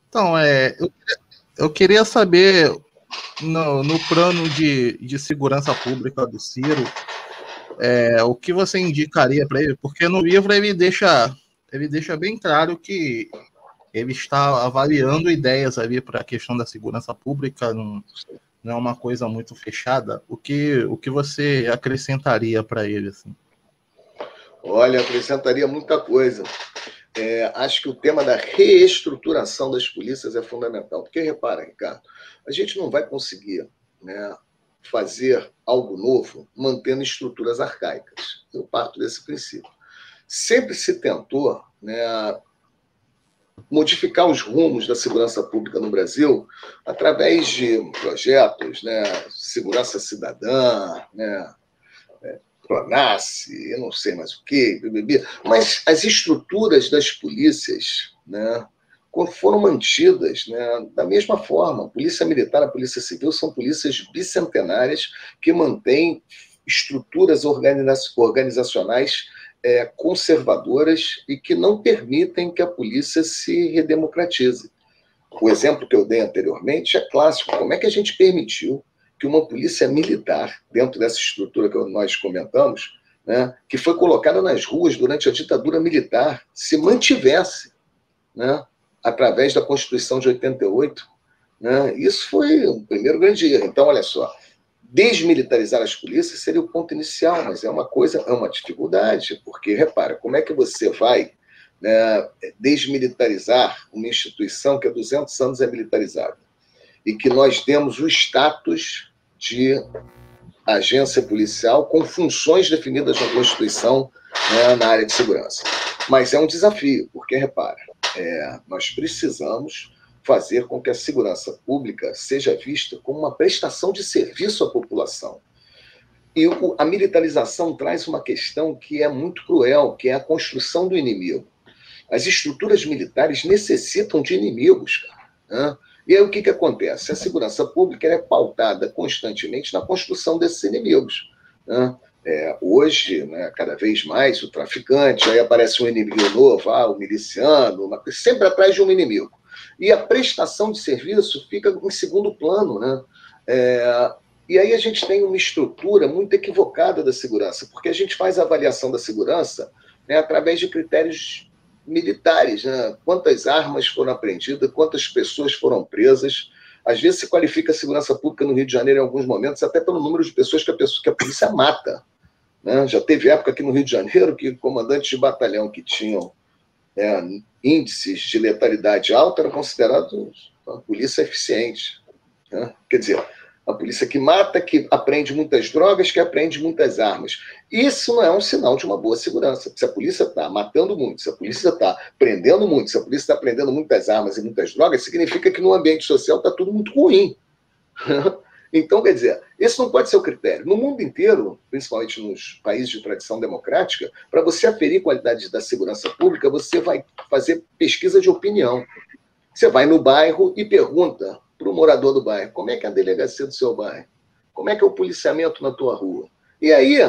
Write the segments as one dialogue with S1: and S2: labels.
S1: Então, eu queria saber, no plano de segurança pública do Ciro, o que você indicaria para ele? Porque no livro ele deixa bem claro que ele está avaliando ideias ali para a questão da segurança pública, não é uma coisa muito fechada. O que você acrescentaria para ele, assim?
S2: Olha, acrescentaria muita coisa. Acho que o tema da reestruturação das polícias é fundamental. Porque, repara, Ricardo, a gente não vai conseguir, né, fazer algo novo mantendo estruturas arcaicas. Eu parto desse princípio. Sempre se tentou, né, modificar os rumos da segurança pública no Brasil através de projetos, né, segurança cidadã, né, PRONASSE, eu não sei mais o quê, mas as estruturas das polícias, né, foram mantidas, né, da mesma forma. A Polícia Militar, a Polícia Civil são polícias bicentenárias que mantêm estruturas organizacionais conservadoras e que não permitem que a polícia se redemocratize. O exemplo que eu dei anteriormente é clássico. Como é que a gente permitiu que uma polícia militar, dentro dessa estrutura que nós comentamos, né, que foi colocada nas ruas durante a ditadura militar, se mantivesse, né, através da Constituição de 88? Né? Isso foi o primeiro grande erro. Então, olha só, desmilitarizar as polícias seria o ponto inicial, mas é uma dificuldade, porque, repara, como é que você vai, né, desmilitarizar uma instituição que há 200 anos é militarizada e que nós demos o status de agência policial com funções definidas na Constituição, né, na área de segurança. Mas é um desafio, porque, repara, nós precisamos fazer com que a segurança pública seja vista como uma prestação de serviço à população. E a militarização traz uma questão que é muito cruel, que é a construção do inimigo. As estruturas militares necessitam de inimigos, cara, né? E aí o que acontece? A segurança pública é pautada constantemente na construção desses inimigos, né? Hoje, né, cada vez mais, o traficante, aí aparece um inimigo novo, o miliciano, sempre atrás de um inimigo. E a prestação de serviço fica em segundo plano, né? E aí a gente tem uma estrutura muito equivocada da segurança, porque a gente faz a avaliação da segurança, né, através de critérios militares, né? Quantas armas foram apreendidas, quantas pessoas foram presas. Às vezes se qualifica a segurança pública no Rio de Janeiro em alguns momentos até pelo número de pessoas que a polícia mata, né? Já teve época aqui no Rio de Janeiro que comandantes de batalhão que tinham índices de letalidade alta eram considerados uma polícia eficiente, né? Quer dizer, a polícia que mata, que apreende muitas drogas, que apreende muitas armas. Isso não é um sinal de uma boa segurança. Se a polícia está matando muito, se a polícia está prendendo muito, se a polícia está prendendo muitas armas e muitas drogas, significa que no ambiente social está tudo muito ruim. Então, quer dizer, esse não pode ser o critério. No mundo inteiro, principalmente nos países de tradição democrática, para você aferir qualidade da segurança pública, você vai fazer pesquisa de opinião. Você vai no bairro e pergunta para o morador do bairro, como é que é a delegacia do seu bairro? Como é que é o policiamento na tua rua? E aí,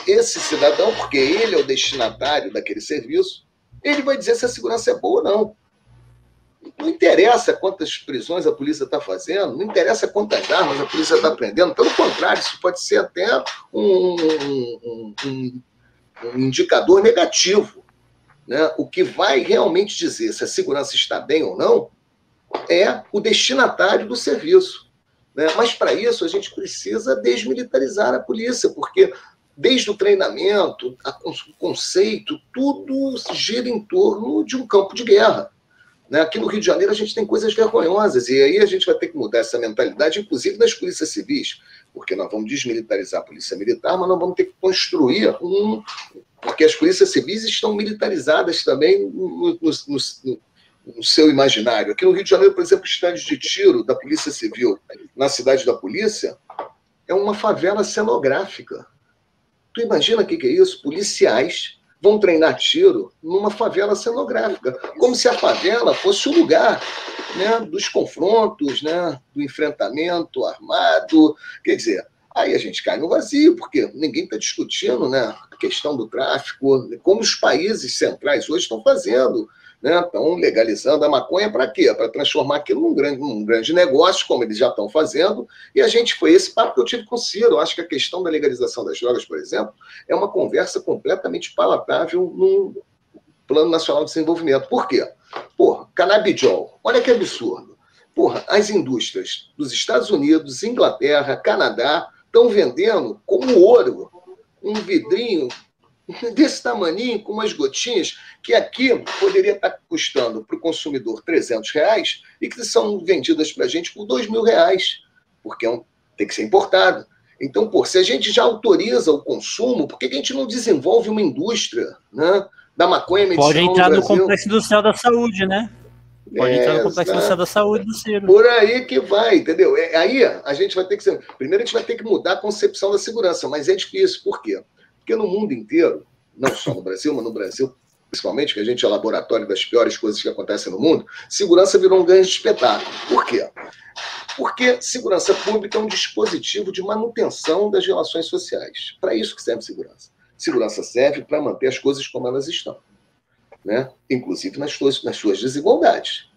S2: esse cidadão, porque ele é o destinatário daquele serviço, ele vai dizer se a segurança é boa ou não. Não interessa quantas prisões a polícia está fazendo, não interessa quantas armas a polícia está prendendo, pelo contrário, isso pode ser até um indicador negativo, né? O que vai realmente dizer se a segurança está bem ou não é o destinatário do serviço, né? Mas para isso a gente precisa desmilitarizar a polícia, porque desde o treinamento, o conceito, tudo gira em torno de um campo de guerra. Aqui no Rio de Janeiro a gente tem coisas vergonhosas, e aí a gente vai ter que mudar essa mentalidade, inclusive nas polícias civis, porque nós vamos desmilitarizar a polícia militar, mas nós vamos ter que construir porque as polícias civis estão militarizadas também no seu imaginário. Aqui no Rio de Janeiro, por exemplo, o estádio de tiro da Polícia Civil na Cidade da Polícia é uma favela cenográfica. Tu imagina o que é isso? Policiais vão treinar tiro numa favela cenográfica, como se a favela fosse o lugar, né, dos confrontos, né, do enfrentamento armado. Quer dizer, aí a gente cai no vazio, porque ninguém está discutindo, né, a questão do tráfico, como os países centrais hoje estão fazendo. né? Estão legalizando a maconha para quê? Para transformar aquilo num grande negócio, como eles já estão fazendo, e a gente foi esse papo que eu tive com o Ciro. Eu acho que a questão da legalização das drogas, por exemplo, é uma conversa completamente palatável no Plano Nacional de Desenvolvimento. Por quê? Porra, canabidiol, olha que absurdo. Porra, as indústrias dos Estados Unidos, Inglaterra, Canadá, estão vendendo como ouro um vidrinho desse tamaninho, com umas gotinhas, que aqui poderia estar custando para o consumidor R$300 e que são vendidas para a gente por R$2.000, porque tem que ser importado. Então, pô, se a gente já autoriza o consumo, por que a gente não desenvolve uma indústria, né, da maconha medicinal
S3: Pode entrar no
S2: Brasil?
S3: Complexo Industrial da Saúde, né? Pode entrar no Complexo Industrial da Saúde do Ciro.
S2: Por aí que vai, entendeu? Aí a gente vai ter que... Primeiro a gente vai ter que mudar a concepção da segurança, mas é difícil. Por quê? Porque no mundo inteiro, não só no Brasil, mas no Brasil, principalmente, que a gente é laboratório das piores coisas que acontecem no mundo, segurança virou um grande espetáculo. Por quê? Porque segurança pública é um dispositivo de manutenção das relações sociais. Para isso que serve segurança. Segurança serve para manter as coisas como elas estão, né? Inclusive nas suas desigualdades,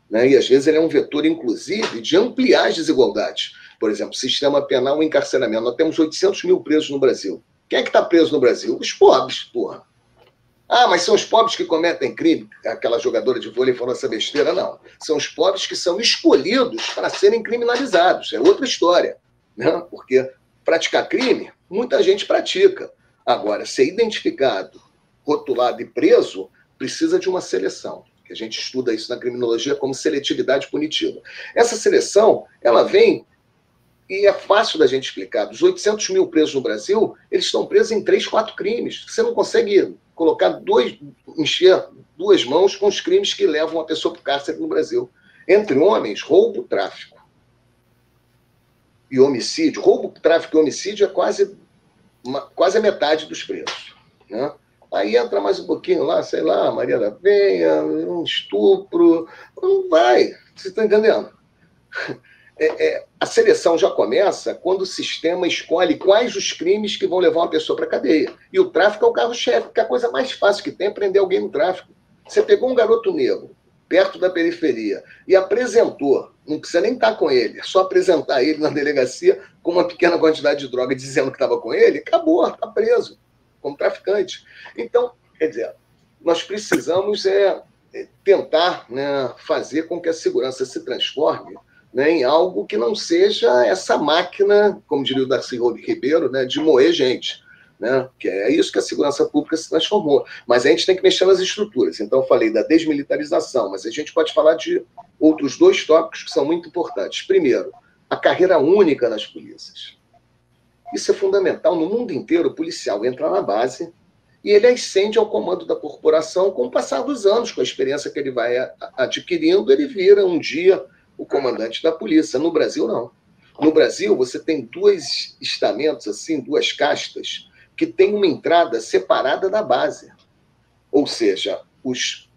S2: né? E às vezes ele é um vetor, inclusive, de ampliar as desigualdades. Por exemplo, sistema penal e encarceramento. Nós temos 800 mil presos no Brasil. Quem é que está preso no Brasil? Os pobres, porra. Ah, mas são os pobres que cometem crime? Aquela jogadora de vôlei falou essa besteira? Não. São os pobres que são escolhidos para serem criminalizados. É outra história, né? Porque praticar crime, muita gente pratica. Agora, ser identificado, rotulado e preso, precisa de uma seleção. A gente estuda isso na criminologia como seletividade punitiva. Essa seleção, ela vem... E é fácil da gente explicar. Dos 800 mil presos no Brasil, eles estão presos em 3, 4 crimes. Você não consegue encher 2 mãos com os crimes que levam a pessoa para o cárcere no Brasil. Entre homens, roubo, tráfico e homicídio. Roubo, tráfico e homicídio é quase a metade dos presos, né? Aí entra mais um pouquinho lá, sei lá, Maria da Penha, um estupro. Não vai. Você está entendendo? A seleção já começa quando o sistema escolhe quais os crimes que vão levar uma pessoa para a cadeia. E o tráfico é o carro-chefe, porque a coisa mais fácil que tem é prender alguém no tráfico. Você pegou um garoto negro, perto da periferia, e apresentou, não precisa nem estar com ele, é só apresentar ele na delegacia com uma pequena quantidade de droga dizendo que estava com ele, acabou, está preso, como traficante. Então, quer dizer, nós precisamos tentar, né, fazer com que a segurança se transforme, né, em algo que não seja essa máquina, como diria o Darcy Ribeiro, né, de moer gente, né, que é isso que a segurança pública se transformou. Mas a gente tem que mexer nas estruturas. Então, eu falei da desmilitarização, mas a gente pode falar de outros 2 tópicos que são muito importantes. Primeiro, a carreira única nas polícias. Isso é fundamental. No mundo inteiro, o policial entra na base e ele ascende ao comando da corporação com o passar dos anos, com a experiência que ele vai adquirindo, ele vira um dia o comandante da polícia. No Brasil, não. No Brasil, você tem 2 estamentos, assim, 2 castas, que têm uma entrada separada da base. Ou seja, os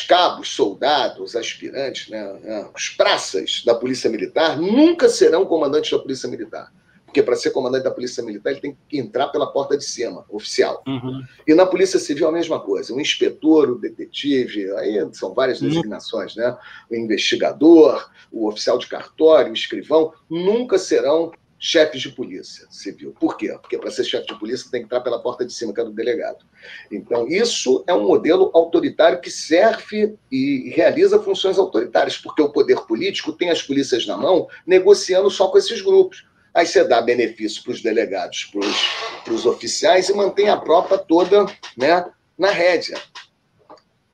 S2: cabos, soldados, aspirantes, né, os praças da Polícia Militar nunca serão comandantes da Polícia Militar. Porque para ser comandante da Polícia Militar, ele tem que entrar pela porta de cima, oficial.
S3: Uhum.
S2: E na Polícia Civil a mesma coisa. O inspetor, o detetive, aí são várias designações, né? O investigador, o oficial de cartório, o escrivão, nunca serão chefes de polícia civil. Por quê? Porque para ser chefe de polícia tem que entrar pela porta de cima, que é do delegado. Então, isso é um modelo autoritário que serve e realiza funções autoritárias, porque o poder político tem as polícias na mão, negociando só com esses grupos. Aí você dá benefício para os delegados, para os oficiais e mantém a tropa toda, né, na rédea.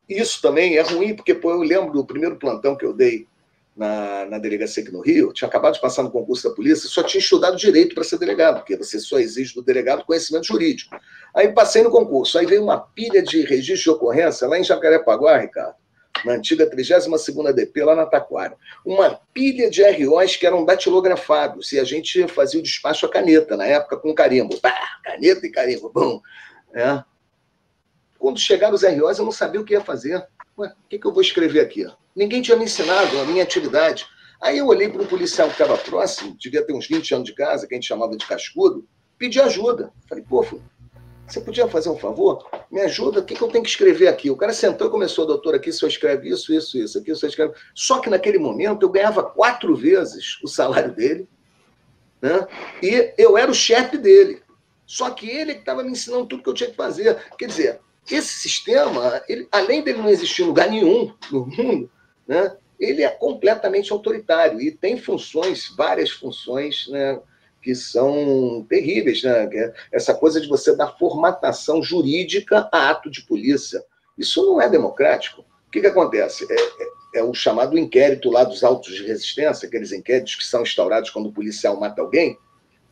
S2: Isso também é ruim, porque eu lembro do primeiro plantão que eu dei na delegacia aqui no Rio, tinha acabado de passar no concurso da polícia, só tinha estudado direito para ser delegado, porque você só exige do delegado conhecimento jurídico. Aí passei no concurso, aí veio uma pilha de registro de ocorrência lá em Jacarepaguá, Ricardo, na antiga 32ª DP, lá na Taquara. Uma pilha de ROs que eram datilografados, e a gente fazia o despacho a caneta, na época com carimbo. Pá, caneta e carimbo, bom. Quando chegaram os ROs, eu não sabia o que ia fazer. Ué, o que eu vou escrever aqui? Ninguém tinha me ensinado a minha atividade. Aí eu olhei para um policial que estava próximo, devia ter uns 20 anos de casa, que a gente chamava de cascudo, pedi ajuda. Falei, pô, você podia fazer um favor? Me ajuda, o que eu tenho que escrever aqui? O cara sentou e começou, doutor, aqui só escreve isso, aqui só escreve... Só que naquele momento eu ganhava 4 vezes o salário dele, né? E eu era o chefe dele. Só que ele estava me ensinando tudo que eu tinha que fazer. Quer dizer, esse sistema, além dele não existir em lugar nenhum no mundo, né, ele é completamente autoritário e tem funções, várias funções, né, que são terríveis, né? Essa coisa de você dar formatação jurídica a ato de polícia. Isso não é democrático. O que acontece? É o chamado inquérito lá dos autos de resistência, aqueles inquéritos que são instaurados quando o policial mata alguém.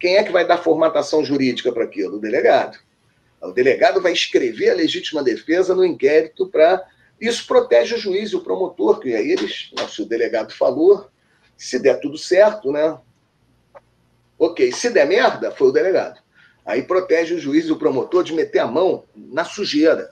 S2: Quem é que vai dar formatação jurídica para aquilo? O delegado. O delegado vai escrever a legítima defesa no inquérito para... Isso protege o juiz e o promotor, que aí eles... Se o delegado falou, se der tudo certo, né? Ok, se der merda, foi o delegado. Aí protege o juiz e o promotor de meter a mão na sujeira.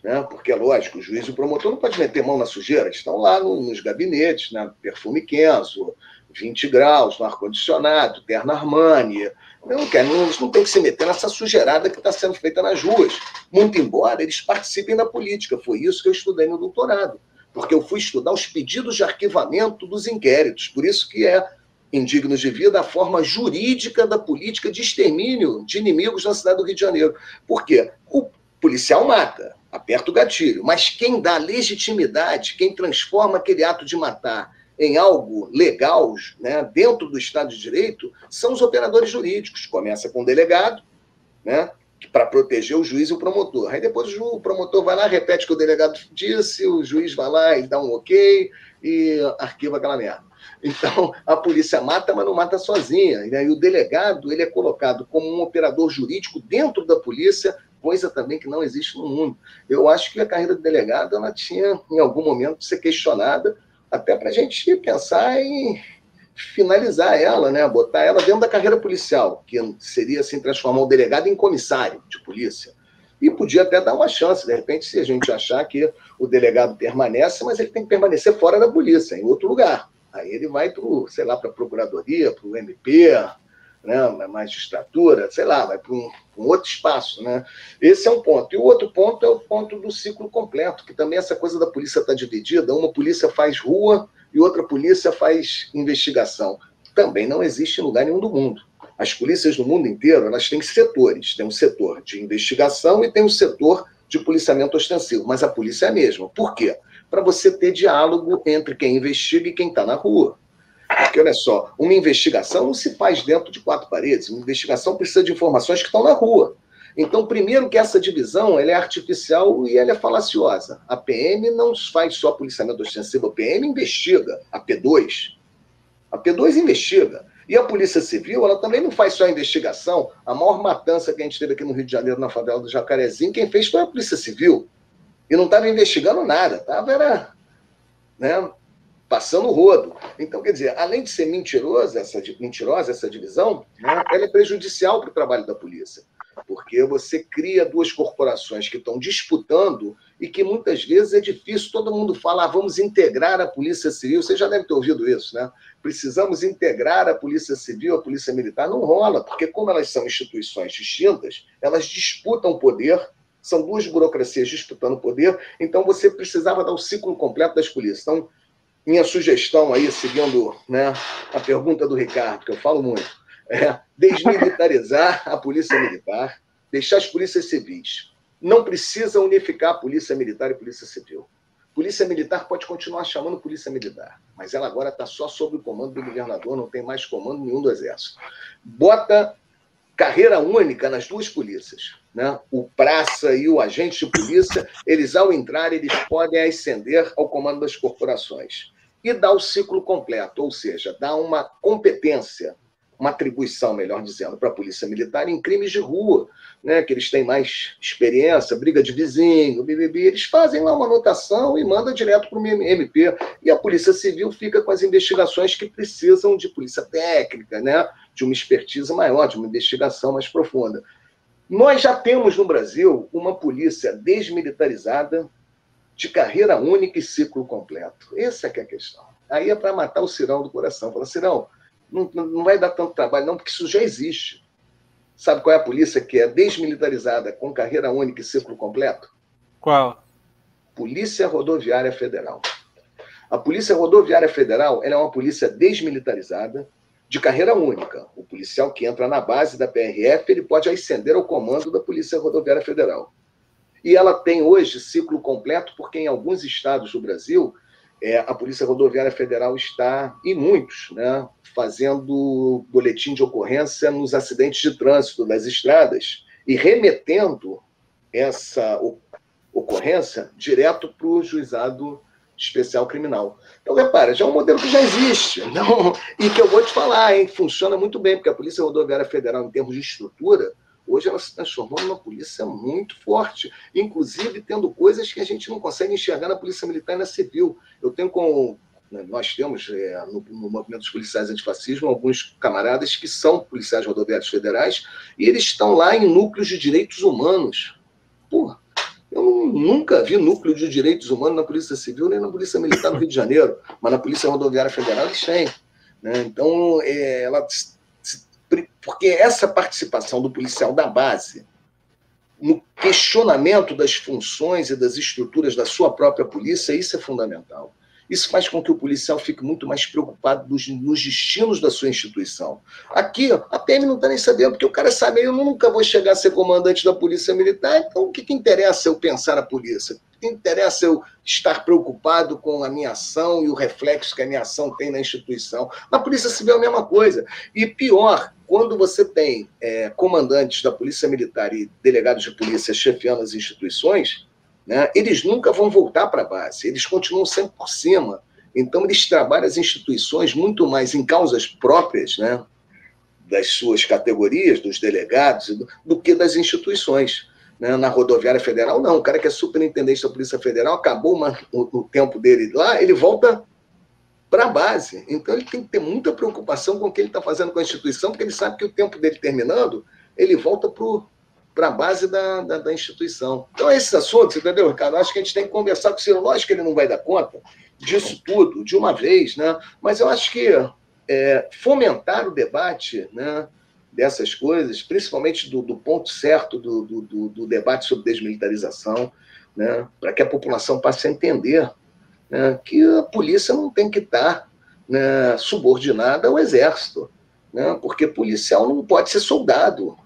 S2: Né? Porque, é lógico, o juiz e o promotor não podem meter a mão na sujeira. Estão lá nos gabinetes, né? Perfume Kenzo, 20 graus, no ar-condicionado, terno Armani. Eles não têm que se meter nessa sujeirada que está sendo feita nas ruas. Muito embora eles participem da política. Foi isso que eu estudei no doutorado. Porque eu fui estudar os pedidos de arquivamento dos inquéritos. Por isso que é indignos de vida a forma jurídica da política de extermínio de inimigos na cidade do Rio de Janeiro. Por quê? O policial mata, aperta o gatilho, mas quem dá legitimidade, quem transforma aquele ato de matar em algo legal, né, dentro do Estado de Direito, são os operadores jurídicos. Começa com o delegado, né, para proteger o juiz e o promotor. Aí depois o promotor vai lá, repete o que o delegado disse, o juiz vai lá e dá um ok e arquiva aquela merda. Então, a polícia mata, mas não mata sozinha. Né? E o delegado ele é colocado como um operador jurídico dentro da polícia, coisa também que não existe no mundo. Eu acho que a carreira do delegado ela tinha, em algum momento, de ser questionada, até para a gente pensar em finalizar ela, né? Botar ela dentro da carreira policial, que seria assim, transformar o delegado em comissário de polícia. E podia até dar uma chance, de repente, se a gente achar que o delegado permanece, mas ele tem que permanecer fora da polícia, em outro lugar. Aí ele vai para, sei lá, para a procuradoria, para o MP, né, magistratura, sei lá, vai para um outro espaço, né? Esse é um ponto. E o outro ponto é o ponto do ciclo completo, que também essa coisa da polícia está dividida. Uma polícia faz rua e outra polícia faz investigação. Também não existe em lugar nenhum do mundo. As polícias no mundo inteiro, elas têm setores. Tem um setor de investigação e tem um setor de policiamento ostensivo. Mas a polícia é a mesma. Por quê? Para você ter diálogo entre quem investiga e quem está na rua. Porque, olha só, uma investigação não se faz dentro de 4 paredes. Uma investigação precisa de informações que estão na rua. Então, primeiro que essa divisão ela é artificial e ela é falaciosa. A PM não faz só policiamento ostensivo, a PM investiga. A P2 investiga. E a Polícia Civil, ela também não faz só investigação. A maior matança que a gente teve aqui no Rio de Janeiro, na favela do Jacarezinho, quem fez foi a Polícia Civil. E não estava investigando nada, estava, né, passando o rodo. Então, quer dizer, além de ser mentirosa essa divisão, né, ela é prejudicial para o trabalho da polícia. Porque você cria 2 corporações que estão disputando e que muitas vezes é difícil. Todo mundo fala, vamos integrar a Polícia Civil. Você já deve ter ouvido isso, né? Precisamos integrar a Polícia Civil, a Polícia Militar. Não rola, porque como elas são instituições distintas, elas disputam poder, são 2 burocracias disputando poder, então você precisava dar o ciclo completo das polícias. Então, minha sugestão aí, seguindo, né, a pergunta do Ricardo, que eu falo muito, é desmilitarizar a polícia militar, deixar as polícias civis. Não precisa unificar a polícia militar e a polícia civil. Polícia militar pode continuar chamando polícia militar, mas ela agora está só sob o comando do governador, não tem mais comando nenhum do exército. Bota carreira única nas 2 polícias. Né? O praça e o agente de polícia, eles ao entrar, eles podem ascender ao comando das corporações. E dá o ciclo completo, ou seja, dá uma competência, uma atribuição, melhor dizendo, para a Polícia Militar em crimes de rua, né, que eles têm mais experiência, briga de vizinho, BBB, eles fazem lá uma anotação e mandam direto para o MP. E a Polícia Civil fica com as investigações que precisam de polícia técnica, né, de uma expertise maior, de uma investigação mais profunda. Nós já temos no Brasil uma polícia desmilitarizada, de carreira única e ciclo completo. Essa é que é a questão. Aí é para matar o Cirão do coração. Fala, Cirão, não vai dar tanto trabalho, não, porque isso já existe. Sabe qual é a polícia que é desmilitarizada, com carreira única e ciclo completo?
S3: Qual?
S2: Polícia Rodoviária Federal. A Polícia Rodoviária Federal ela é uma polícia desmilitarizada, de carreira única. O policial que entra na base da PRF, ele pode ascender ao comando da Polícia Rodoviária Federal. E ela tem hoje ciclo completo, porque em alguns estados do Brasil, a Polícia Rodoviária Federal está, em muitos, né, fazendo boletim de ocorrência nos acidentes de trânsito das estradas e remetendo essa ocorrência direto para o juizado especial criminal. Então, repara, já é um modelo que já existe. Não, e que eu vou te falar, hein, funciona muito bem, porque a Polícia Rodoviária Federal, em termos de estrutura, hoje ela se transformou numa polícia muito forte, inclusive tendo coisas que a gente não consegue enxergar na Polícia Militar e na Civil. Nós temos, no movimento dos policiais antifascismo, alguns camaradas que são policiais rodoviários federais e eles estão lá em núcleos de direitos humanos. Porra, eu nunca vi núcleo de direitos humanos na Polícia Civil nem na Polícia Militar no Rio de Janeiro, mas na Polícia Rodoviária Federal eles têm. Né? Então, porque essa participação do policial da base no questionamento das funções e das estruturas da sua própria polícia, isso é fundamental. Isso faz com que o policial fique muito mais preocupado nos destinos da sua instituição. Aqui, a PM não está nem sabendo, porque o cara sabe, eu nunca vou chegar a ser comandante da Polícia Militar, então o que interessa eu pensar na polícia? O que interessa eu estar preocupado com a minha ação e o reflexo que a minha ação tem na instituição? Na Polícia Civil é a mesma coisa. E pior, quando você tem comandantes da Polícia Militar e delegados de polícia chefiando as instituições, né, eles nunca vão voltar para a base, eles continuam sempre por cima. Então, eles trabalham as instituições muito mais em causas próprias, né, das suas categorias, dos delegados, do que das instituições. Né? Na Rodoviária Federal, não. O cara que é superintendente da Polícia Federal, acabou o tempo dele lá, ele volta para a base. Então, ele tem que ter muita preocupação com o que ele está fazendo com a instituição, porque ele sabe que o tempo dele terminando, ele volta para a base da instituição. Então, esses assuntos, entendeu, Ricardo? Acho que a gente tem que conversar com o Ciro. Lógico que ele não vai dar conta disso tudo, de uma vez, né? Mas eu acho que fomentar o debate, né, dessas coisas, principalmente do ponto certo do debate sobre desmilitarização, né, para que a população passe a entender, né, que a polícia não tem que estar, né, subordinada ao exército, né, porque policial não pode ser soldado.